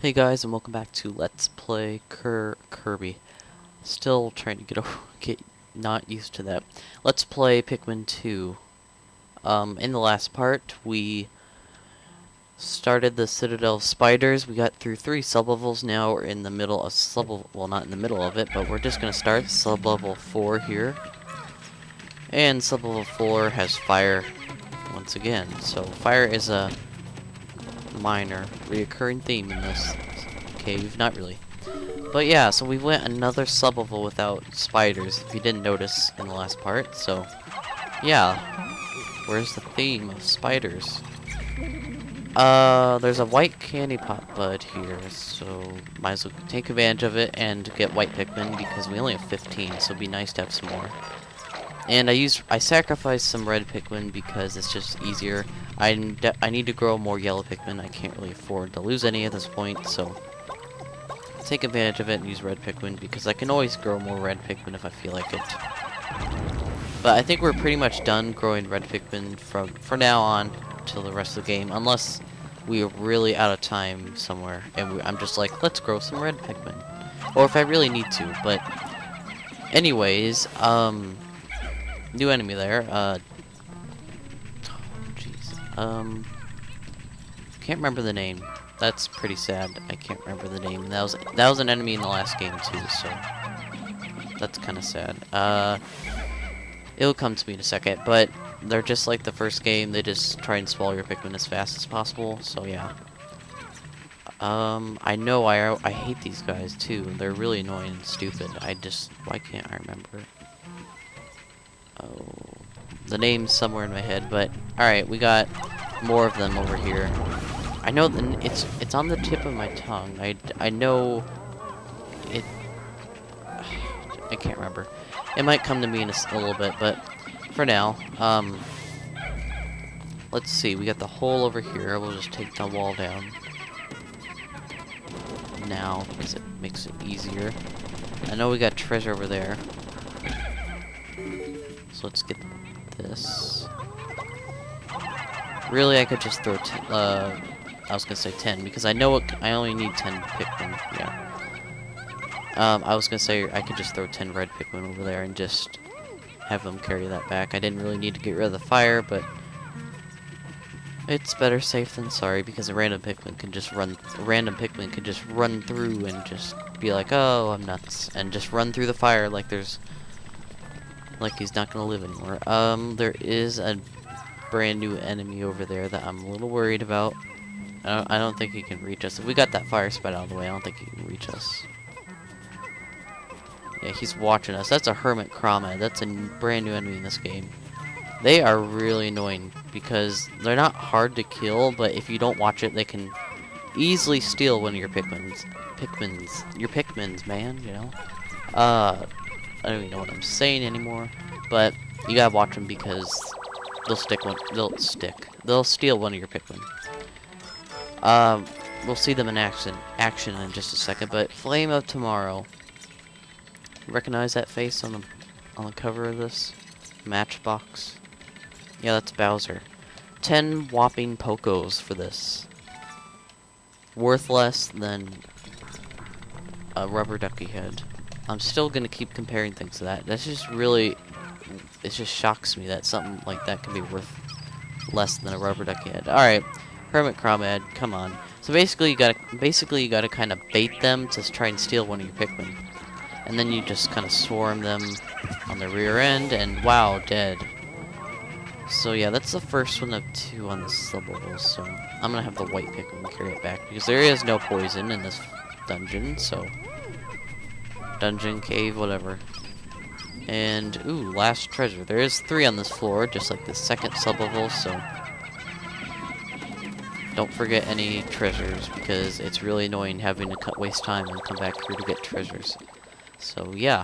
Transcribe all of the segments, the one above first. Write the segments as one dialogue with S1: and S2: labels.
S1: Hey guys, and welcome back to Let's Play Kirby. Still trying to get not used to that. Let's play Pikmin 2. In the last part, we started the Citadel of Spiders. We got through 3 sublevels. Now we're in the middle of well, not in the middle of it, but we're just gonna start sublevel 4 here. And sublevel 4 has fire once again. So fire is a minor reoccurring theme in this cave. Not really. But yeah, so we went another sublevel without spiders, if you didn't notice in the last part. So, yeah. Where's the theme of spiders? There's a white Candypop Bud here, so might as well take advantage of it and get white Pikmin because we only have 15, so it'd be nice to have some more. And I sacrificed some red Pikmin because it's just easier. I need to grow more yellow Pikmin. I can't really afford to lose any at this point, so take advantage of it and use red Pikmin because I can always grow more red Pikmin if I feel like it. But I think we're pretty much done growing red Pikmin for now on till the rest of the game, unless we are really out of time somewhere and I'm just like, let's grow some red Pikmin, or if I really need to. But anyways, new enemy there. Jeez. Can't remember the name. That's pretty sad. I can't remember the name. That was an enemy in the last game too, so that's kind of sad. It'll come to me in a second, but they're just like the first game. They just try and swallow your Pikmin as fast as possible. So yeah. I know I hate these guys too. They're really annoying and stupid. Why can't I remember? Oh, the name's somewhere in my head, but alright, we got more of them over here. I know it's on the tip of my tongue. I know it. I can't remember. It might come to me in a little bit, but for now, let's see. We got the hole over here. We'll just take the wall down now because it makes it easier. I know we got treasure over there, so let's get this. Really, I could just throw I was gonna say 10 because I know I only need 10 Pikmin. Yeah. I was gonna say I could just throw 10 red Pikmin over there and just have them carry that back. I didn't really need to get rid of the fire, but it's better safe than sorry because a random Pikmin can just run through and just be like, "Oh, I'm nuts," and just run through the fire like he's not gonna live anymore. There is a brand new enemy over there that I'm a little worried about. I don't think he can reach us. If we got that fire spout out of the way, I don't think he can reach us. Yeah, he's watching us. That's a Hermit Cromad. That's a brand new enemy in this game. They are really annoying because they're not hard to kill, but if you don't watch it, they can easily steal one of your Pikmins. Your Pikmins, man, you know? I don't even know what I'm saying anymore, but you gotta watch them because they'll steal one of your Pikmin. We'll see them in action in just a second, but Flame of Tomorrow. Recognize that face on the cover of this matchbox? Yeah, that's Bowser. 10 whopping Pokos for this. Worth less than a rubber ducky head. I'm still gonna keep comparing things to that. That's just really, it just shocks me that something like that can be worth less than a rubber ducky head. All right. Hermit Cromad, come on. So basically you gotta kind of bait them to try and steal one of your Pikmin. And then you just kind of swarm them on the rear end, and wow, dead. So yeah, that's the first one of 2 on this sublevel, so I'm gonna have the white Pikmin carry it back, because there is no poison in this dungeon, so... Dungeon, cave, whatever. And, ooh, last treasure. There is 3 on this floor, just like the second sublevel, so... Don't forget any treasures, because it's really annoying having to waste time and come back here to get treasures. So, yeah.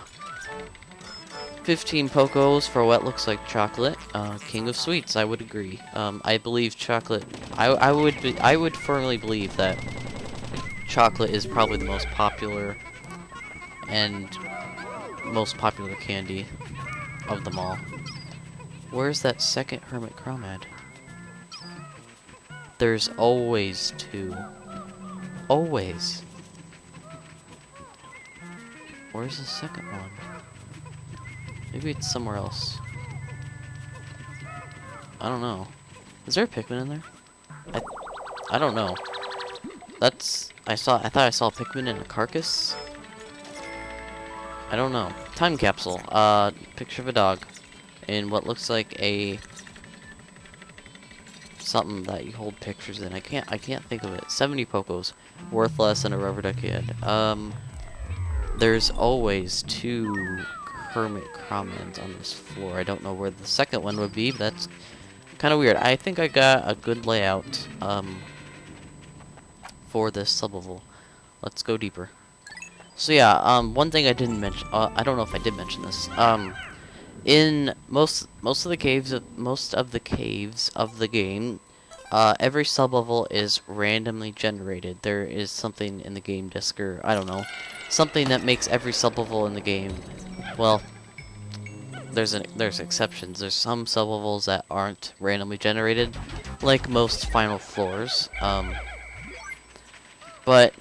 S1: 15 Pokos for what looks like chocolate. King of sweets, I would agree. I believe chocolate... I would firmly believe that chocolate is probably the most popular candy of them all. Where's that second Hermit Cromad? There's always 2. always. Where's the second one? Maybe it's somewhere else. I don't know. Is there a Pikmin in there? I don't know. I thought I saw a Pikmin in a carcass. I don't know. Time capsule. Picture of a dog in what looks like a something that you hold pictures in. I can't think of it. 70 Pokos, worth less than a rubber ducky head. There's always 2 hermit cromlins on this floor. I don't know where the second one would be, but that's kind of weird. I think I got a good layout for this sublevel. Let's go deeper. So yeah, one thing I didn't mention. I don't know if I did mention this. In most of the caves of the game, every sublevel is randomly generated. There is something in the game disk, or I don't know, something that makes every sublevel in the game. Well, there's exceptions. There's some sublevels that aren't randomly generated, like most final floors. But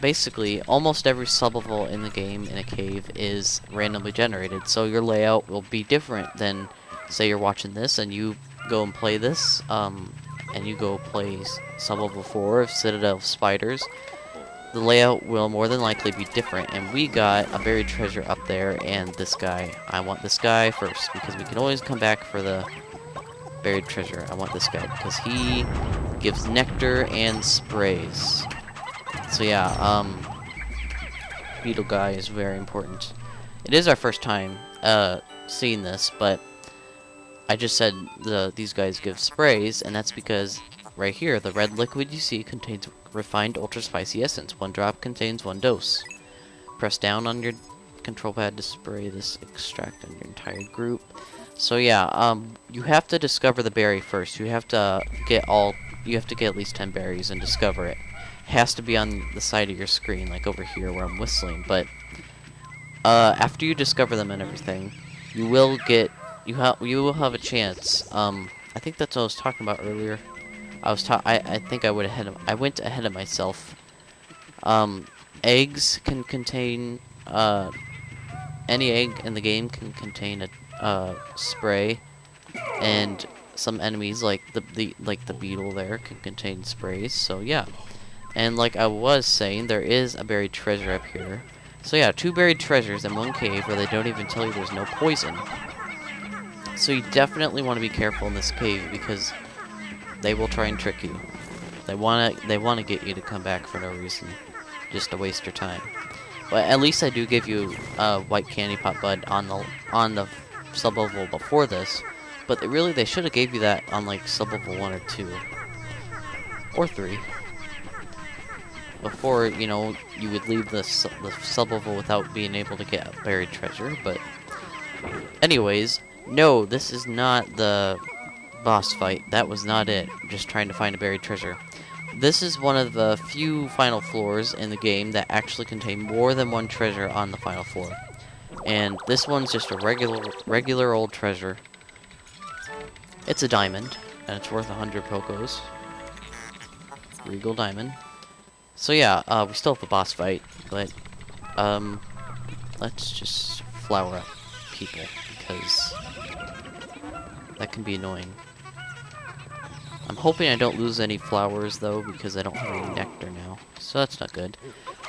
S1: basically, almost every sublevel in the game in a cave is randomly generated. So your layout will be different than, say, you're watching this and you go and play this, and you go play sublevel 4 of Citadel of Spiders. The layout will more than likely be different, and we got a buried treasure up there, and this guy. I want this guy first, because we can always come back for the buried treasure. I want this guy, because he gives nectar and sprays. So yeah, beetle guy is very important. It is our first time seeing this, but I just said these guys give sprays, and that's because right here, the red liquid you see contains refined ultra spicy essence. 1 drop contains 1 dose. Press down on your control pad to spray this extract on your entire group. So yeah, you have to discover the berry first. You have to get at least 10 berries and discover it. Has to be on the side of your screen, like over here where I'm whistling. But after you discover them and everything, you will have a chance. I think that's what I was talking about earlier. I think I went ahead of myself. Eggs can contain any egg in the game can contain a spray, and some enemies like the beetle there can contain sprays. So yeah. And like I was saying, there is a buried treasure up here. So yeah, 2 buried treasures in 1 cave where they don't even tell you there's no poison. So you definitely want to be careful in this cave, because they will try and trick you. They wanna get you to come back for no reason, just to waste your time. But at least I do give you white Candypop Bud on the sublevel before this. But they should have gave you that on like sublevel 1 or 2 or 3. Before, you know, you would leave the sublevel without being able to get a buried treasure. But anyways, no, this is not the boss fight. That was not it. Just trying to find a buried treasure. This is one of the few final floors in the game that actually contain more than 1 treasure on the final floor. And this one's just a regular old treasure. It's a diamond, and it's worth 100 Pokos. Regal diamond. So yeah, we still have the boss fight, but let's just flower up people, because that can be annoying. I'm hoping I don't lose any flowers though, because I don't have any nectar now, so that's not good.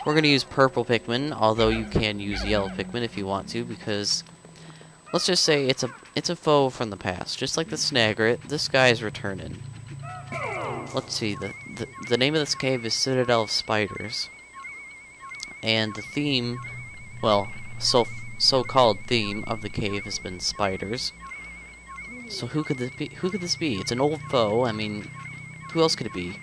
S1: We're gonna use purple Pikmin, although you can use yellow Pikmin if you want to, because let's just say it's a foe from the past, just like the Snagret. This guy is returning. Let's see, the name of this cave is Citadel of Spiders. And the theme, well, so-called theme of the cave has been spiders. So who could this be? Who could this be? It's an old foe. I mean, who else could it be?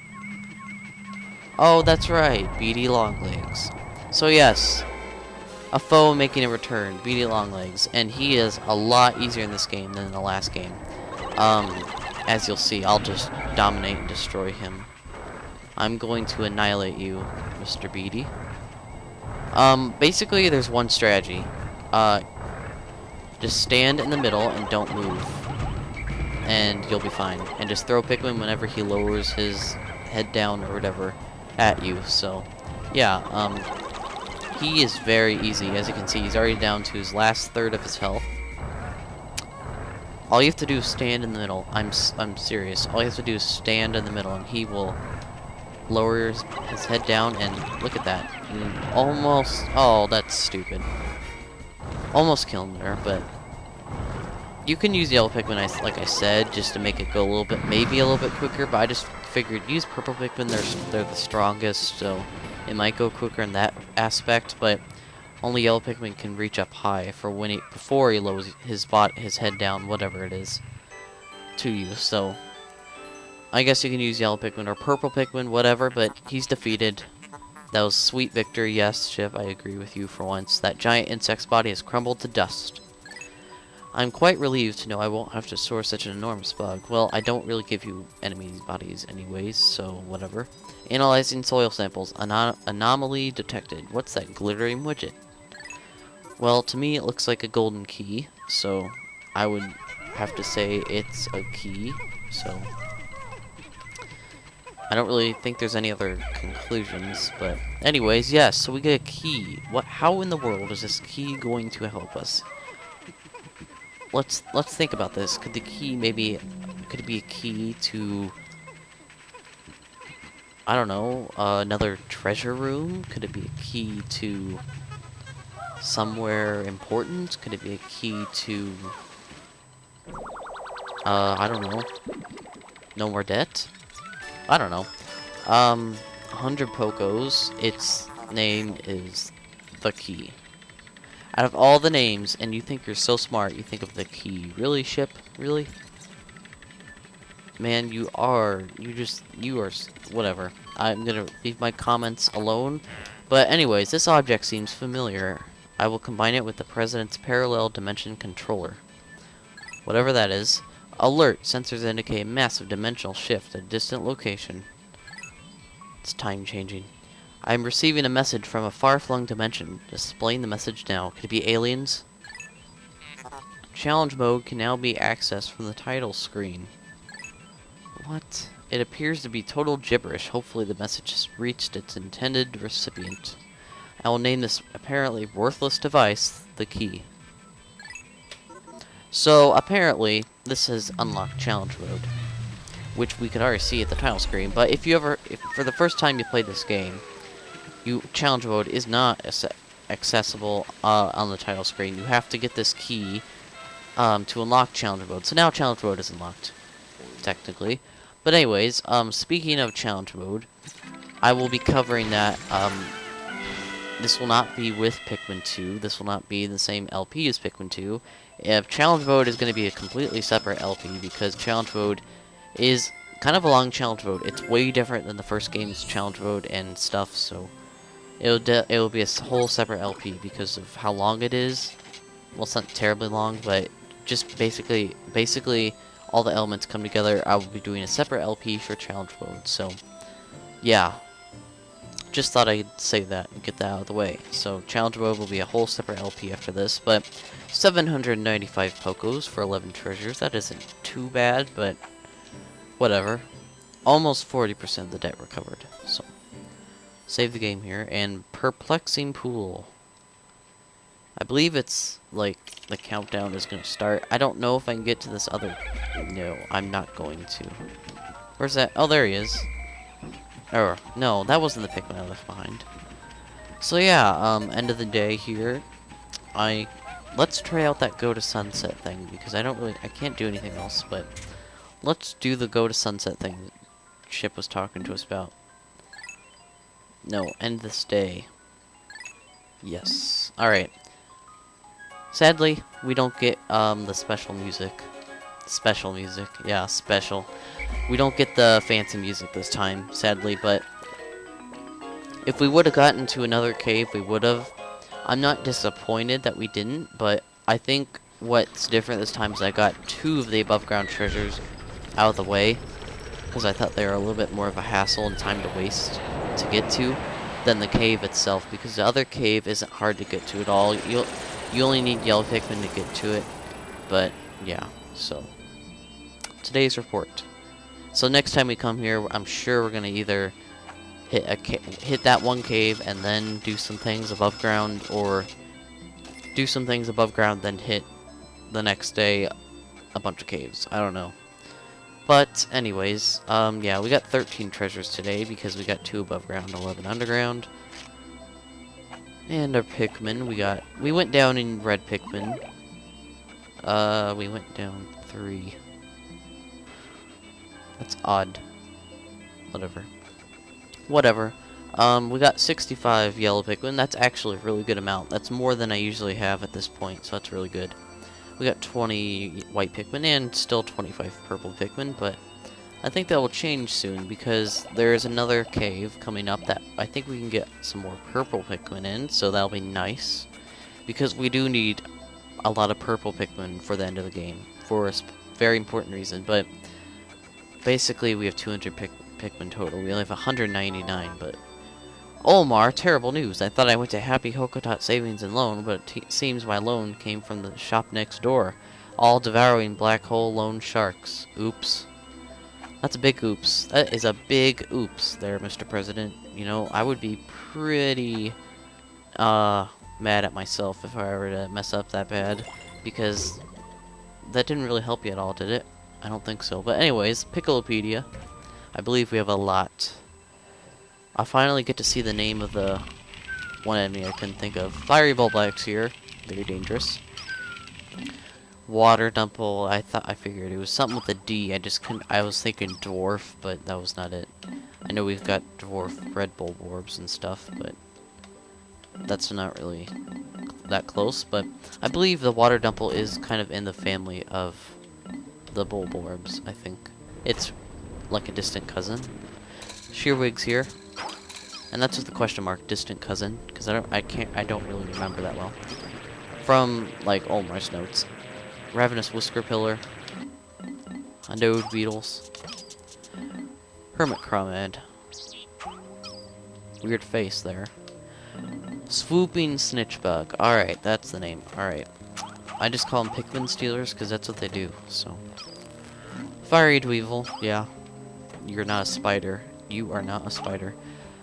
S1: Oh, that's right, Beady Longlegs. So yes, a foe making a return, Beady Longlegs, and he is a lot easier in this game than in the last game. As you'll see, I'll just dominate and destroy him. I'm going to annihilate you, Mr. Beady. Basically, there's one strategy. Just stand in the middle and don't move. And you'll be fine. And just throw Pikmin whenever he lowers his head down or whatever. at you. So, yeah, he is very easy. As you can see, he's already down to his last third of his health. All you have to do is stand in the middle. I'm serious. All you have to do is stand in the middle, and he will lower his head down, and look at that. Almost... Oh, that's stupid. Almost killed him there, but... You can use yellow Pikmin, like I said, just to make it go a little bit, maybe a little bit quicker, but I just figured use purple Pikmin, they're the strongest, so it might go quicker in that aspect, but only yellow Pikmin can reach up high for when before he lowers his head down, whatever it is, to you, so I guess you can use yellow Pikmin or purple Pikmin, whatever, but he's defeated. That was sweet victory, yes, Chip, I agree with you for once. That giant insect's body has crumbled to dust. I'm quite relieved to know I won't have to source such an enormous bug. Well, I don't really give you enemies' bodies anyways, so whatever. Analyzing soil samples. Anomaly detected. What's that glittering widget? Well, to me it looks like a golden key, so I would have to say it's a key, so... I don't really think there's any other conclusions, but... Anyways, yes, so we get a key. How in the world is this key going to help us? Let's think about this. Could the key could it be a key to, I don't know, another treasure room? Could it be a key to somewhere important? Could it be a key to, I don't know, no more debt? I don't know. 100 Pokos, its name is the key. Out of all the names, and you think you're so smart, you think of the key. Really, Ship? Really? Man, you are, whatever. I'm gonna leave my comments alone. But anyways, this object seems familiar. I will combine it with the President's Parallel Dimension Controller. Whatever that is. Alert! Sensors indicate a massive dimensional shift at a distant location. It's time changing. I'm receiving a message from a far-flung dimension. Displaying the message now. Could it be aliens? Challenge mode can now be accessed from the title screen. What? It appears to be total gibberish. Hopefully the message has reached its intended recipient. I will name this apparently worthless device the key. So, apparently, this has unlocked challenge mode, which we could already see at the title screen, but if for the first time you played this game, challenge mode is not accessible on the title screen. You have to get this key to unlock challenge mode. So now challenge mode is unlocked, technically. But anyways, speaking of challenge mode, I will be covering that. This will not be with Pikmin 2. This will not be the same LP as Pikmin 2. If challenge mode is going to be a completely separate LP, because challenge mode is kind of a long challenge mode. It's way different than the first game's challenge mode and stuff, so it'll be a whole separate LP because of how long it is. Well, it's not terribly long, but just basically all the elements come together. I will be doing a separate LP for challenge mode, so yeah. Just thought I'd say that and get that out of the way. So challenge mode will be a whole separate LP after this, but 795 Pokos for 11 treasures. That isn't too bad, but whatever. Almost 40% of the debt recovered. So save the game here. And perplexing pool. I believe it's like the countdown is going to start. I don't know if I can get to this other... No, I'm not going to. Where's that? Oh, there he is. Oh, no, that wasn't the Pikmin I left behind. So yeah, end of the day here. Let's try out that go to sunset thing, because I can't do anything else, but let's do the go to sunset thing that Chip was talking to us about. No, end this day. Yes. Alright. Sadly, we don't get the special music. Special music. Yeah, special. We don't get the fancy music this time, sadly, but if we would have gotten to another cave, we would have. I'm not disappointed that we didn't, but I think what's different this time is I got 2 of the above ground treasures out of the way, because I thought they were a little bit more of a hassle and time to waste to get to than the cave itself, because the other cave isn't hard to get to at all. You only need yellow Pikmin to get to it, but yeah, so today's report. So next time we come here, I'm sure we're going to either hit that one cave and then do some things above ground, or do some things above ground then hit the next day a bunch of caves. I don't know. But anyways, yeah, we got 13 treasures today because we got 2 above ground, 11 underground. And our Pikmin, we went down in red Pikmin. We went down 3. That's odd. Whatever. We got 65 yellow Pikmin. That's actually a really good amount. That's more than I usually have at this point, so that's really good. We got 20 white Pikmin and still 25 purple Pikmin, but I think that will change soon because there's another cave coming up that I think we can get some more purple Pikmin in, so that'll be nice. Because we do need a lot of purple Pikmin for the end of the game, for a very important reason, but basically we have 200 Pikmin total. We only have 199, but Omar, terrible news. I thought I went to Happy Hokotot Savings and Loan, but it seems my loan came from the shop next door. All devouring black hole loan sharks. Oops. That's a big oops. That is a big oops there, Mr. President. You know, I would be pretty mad at myself if I were to mess up that bad, because that didn't really help you at all, did it? I don't think so. But anyways, Piccolopedia. I believe we have a lot. I finally get to see the name of the one enemy I couldn't think of. Fiery Bulblax here. Very dangerous. Water Dumple. I figured it was something with a D. I just couldn't. I was thinking dwarf, but that was not it. I know we've got dwarf red bulborbs and stuff, but that's not really that close. But I believe the Water Dumple is kind of in the family of the bulborbs. I think it's like a distant cousin. Shearwig's here. And that's with the question mark, distant cousin, because I don't really remember that well. From, like, Omar's notes. Ravenous Whisker Pillar. Undead Beetles. Hermit Crawmad. Weird face there. Swooping Snitchbug. Alright, that's the name. Alright. I just call them Pikmin Stealers, because that's what they do, so. Fiery Dweevil. Yeah. You're not a spider. You are not a spider.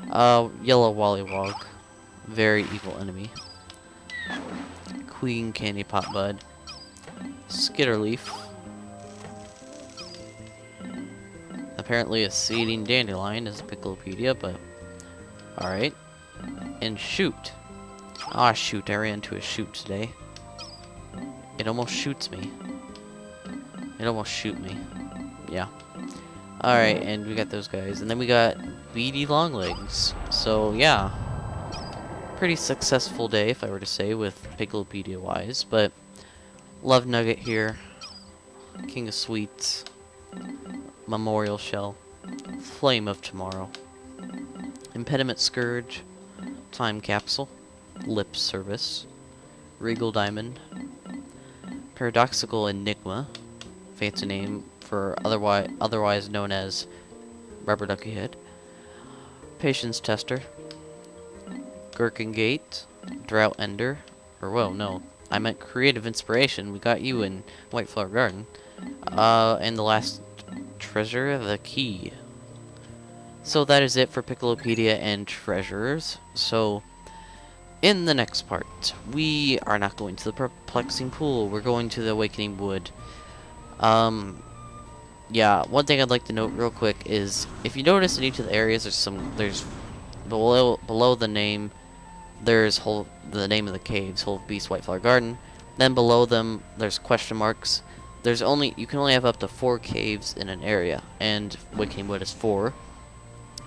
S1: Yellow Wollywog. Very evil enemy. Queen Candypop Bud. Skitterleaf. Apparently a seeding dandelion is a Piccolopedia, but alright. And Shoot. Ah, shoot. I ran into a shoot today. It almost shoots me. It almost shoot me. Yeah. Alright, and we got those guys. And then we got Beady Longlegs. So, yeah. Pretty successful day, if I were to say, with Piccolopedia-wise. But, Love Nugget here. King of Sweets. Memorial Shell. Flame of Tomorrow. Impediment Scourge. Time Capsule. Lip Service. Regal Diamond. Paradoxical Enigma. Fancy name for otherwise known as Rubber Ducky Head. Patience Tester. Gherkin Gate. Drought Ender. Or, well, no. I meant Creative Inspiration. We got you in White Flower Garden. And the last treasure, the Key. So that is it for Piccolopedia and treasures. So, in the next part, we are not going to the Perplexing Pool. We're going to the Awakening Wood. Yeah, one thing I'd like to note real quick is, if you notice in each of the areas, there's below the name, there's the name of the caves, Hole of Beast, White Flower Garden. Then below them, there's question marks. You can only have up to 4 caves in an area, and Awakening Wood is 4.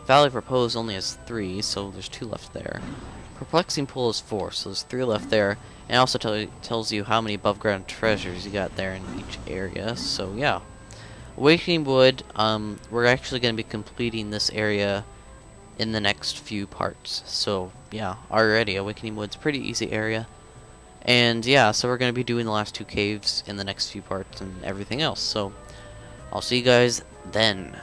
S1: Valley of Repose only has 3, so there's 2 left there. Perplexing Pool is 4, so there's 3 left there. And also tells you how many above ground treasures you got there in each area. So yeah. Awakening Wood, we're actually going to be completing this area in the next few parts. So yeah, already Awakening Wood's a pretty easy area. And yeah, so we're going to be doing the last 2 caves in the next few parts and everything else. So I'll see you guys then.